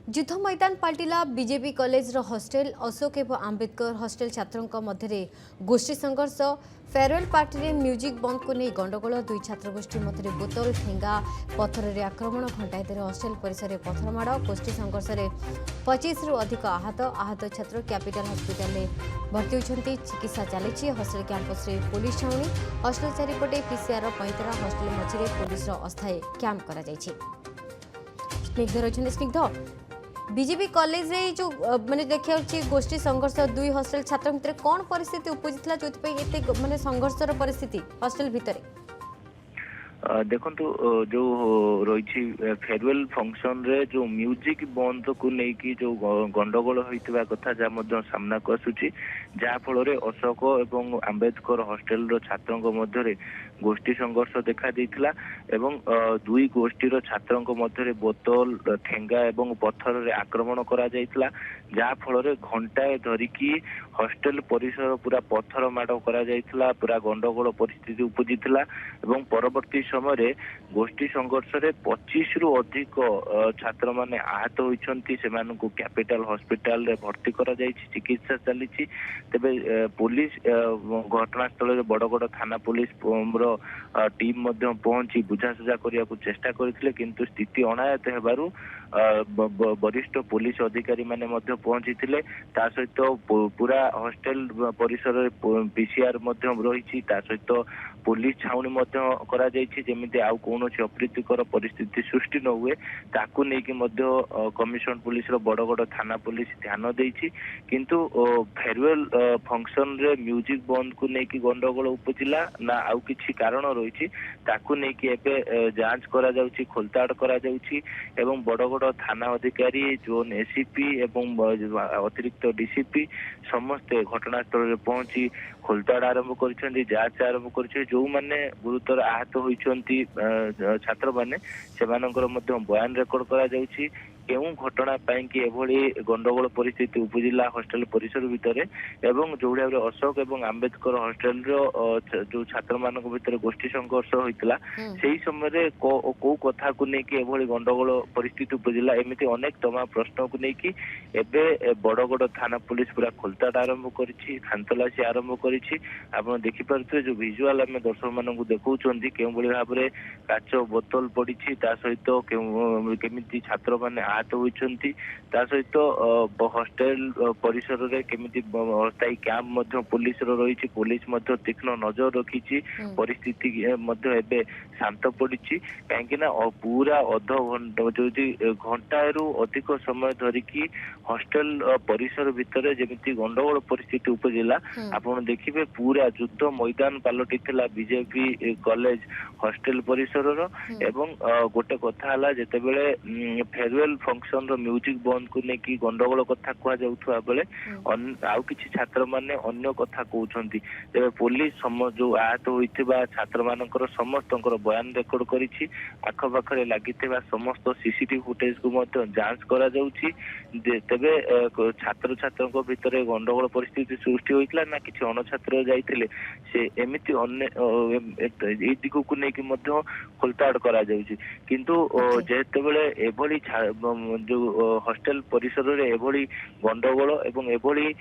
युद्ध मैदान पाल्टिला BJP college hostel Ashok एवं आंबेडकर हॉस्टेल छात्रों मध्य गोष्ठी संघर्ष फेयरवेल पार्टी में म्यूजिक बंद को नहीं गंडगोल दुई छात्रगोष्ठी मध्य बोतल ठेंगा पत्थर से आक्रमण घंटाए हॉस्टेल परिसर में पत्थरमाड़ गोष्ठी संघर्ष में 25 रु अधिक आहत छात्र कैपिटल हॉस्पिटल में भर्ती होती चिकित्सा चली हॉस्टेल कैंपस में पुलिस छाउनी हॉस्टेल चारिपटे पीसीआर पैंतरा हॉस्टेल मझे पुलिस अस्थायी कैंप कर स्निग्ध रही स्निग्ध बीजेपी कॉलेज रे जो माने देखिया गोष्ठी संघर्ष दुई हॉस्टेल छात्र भितर कौन परिस्थिति उपजितला जो माने संघर्षर परिस्थिति हॉस्टेल भितर देखु जो रही फेयरवेल फंक्शन रे जो म्यूजिक बंद को लेकिन जो गंडगोल होता कथा जहाँ सामना को आसूची जहाँ फल अशोक एवं आंबेडकर हॉस्टेल छात्रों मध्य गोष्ठी संघर्ष देखा देइथिला एवं दुई गोष्ठीर छात्रों मध्य बोतल ठेंगा एवं पत्थर रे आक्रमण करा जाइथिला जहाँ फल घंटाए धरिकी हॉस्टेल परिसर पूरा पत्थर माड़ करा जाइथिला पूरा गंडगोल परिस्थिति उपजिथिला एवं परवर्ती समय गोष्ठी संघर्ष रे 25 रु अधिक छात्र माने आहत होइछंती सेमानकु कैपिटल हॉस्पिटल रे भर्ती करा जाइछि चिकित्सा चली तेबे पुलिस घटनास्थल रे बड़ थाना पुलिस टीम मध्य पहुंची बुझासुझा करिया को चेष्टा करथिले किंतु स्थिति अनायत हेबारु वरिष्ठ पुलिस अधिकारी माने मध्य पहुंची ता सहित पूरा हॉस्टेल परिसर रे पीसीआर मध्य रही सहित पुलिस छाउनी मध्य करा जाइछि जेमिति आउ कोनोसी अप्रीतिकर परिस्थिति सृष्टि न हुए ताकू नेकी मध्य कमिशन पुलिस रो बड़ थाना पुलिस ध्यान देइछि किंतु फेयरवेल फंक्शन रे म्यूजिक बंद को नेकी गंडगोल उपजिला ना आउ किछि कारण रही ताकू नेकी एबे जांच करा जाउछि खोलताड़ करा जाउछि एवं बड़ थाना अधिकारी जोन एसीपी एवं अतिरिक्त डीसीपी समस्ते घटनास्थल रे पहुंची खोलताड़ आरंभ कर जांच आरंभ कर जो माने गुरुतर आहत होइछंती छात्र माने सेमानकर मध्य बयान रेकर्ड करा जाउछि केउं घटना पाई कि एभली गंडगोल परिस्थिति उपजिला हॉस्टेल परिसर भितर एवं जो भाव अशोक एवं आंबेडकर हॉस्टेल जो छात्र मानक भितर गोष्ठी संघर्ष होइतला सेही समय को कथा को नेकी एभली गंडगोल परिस्थिति उपजिला एमिति अनेक तमा प्रश्न को नेकी एबे बड़ थाना पुलिस पूरा खोलताड़ आरंभ करिछि खानतलासी आरंभ करिछि आपण देखि पारुथे जो विजुअल आमे दर्शक मानकु देखौछन्ती केउं भली भाबरे काच बोतल पडिछि ता सहित केमिति छात्र माने आहत होइछन्ती ता सहित हॉस्टेल परिसर रे केमिति अस्थायी कैंप मध्य पुलिस रो रहिछि पुलिस मध्य तीक्ष्ण नजर रखिछि परिस्थिति मध्य एबे शांत पडिछि काहेकिना पूरा अध घंटा जो घंटाएरु अधिक समय धरिकी हॉस्टेल परिसर भितर जेमिति गंडगोल परिस्थिति उपजिला आपण देखिबे पूरा युद्ध मैदान पलटिथिला बीजेपी कॉलेज हॉस्टेल परिसर रो एवं गोटे कथा हला जेतेबेले फेयरवेल फंक्शन रो म्यूजिक बंद को नेकी गंडगोल कथा कुआ जाउथुआ बेले आउ किछि छात्र माने अन्य कथा कहउछंती तेबे पुलिस जो आहत होइथिबा छात्र मानकर समस्तकर बयान रेकॉर्ड करिछि आख पाखरे लागिथिबा समस्त सीसीटीवी फुटेज को मध्य जांच करा जाउछि तेबे छात्र छात्रक भितरे गंडगोल परिस्थिति सृष्टि होइतला ना किछि अन छात्र जाइथिले से एमिति अन्य ए दिगो को नेकी मध्य खोलताड़ करा जाउछि किंतु जेतेबेले एभली जो हॉस्टेल परिसर रे एभली गंडगोल एवं एभली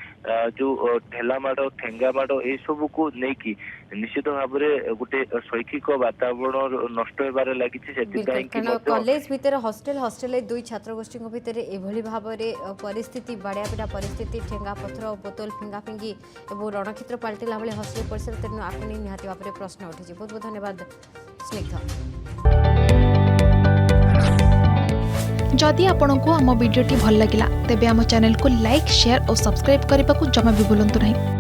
जो ढेला माड़ ठेंगा माड़ ए सब को नेकी निश्चित भाव में गोटे शैक्षिक वातावरण नष्ट होबार लागिछि सेतिबाई कि कॉलेज भितर हॉस्टेल दुई छात्र गोष्ठी भितर एभली भाव में परिस्थिति बाड़िया पिटा परिस्थिति ठेंगा पत्थर बोतल फिंगा फिंगी और रणक्षेत्र पलटिला बेले हॉस्टेल परिसर तेणु आपको निहाती भाव में प्रश्न उठी बहुत बहुत धन्यवाद स्निग्ध जदि आपंक आम भिडी भल लगा तेब आम चैनल को लाइक शेयर और सब्सक्राइब करने को जमा भी भूलु नहीं।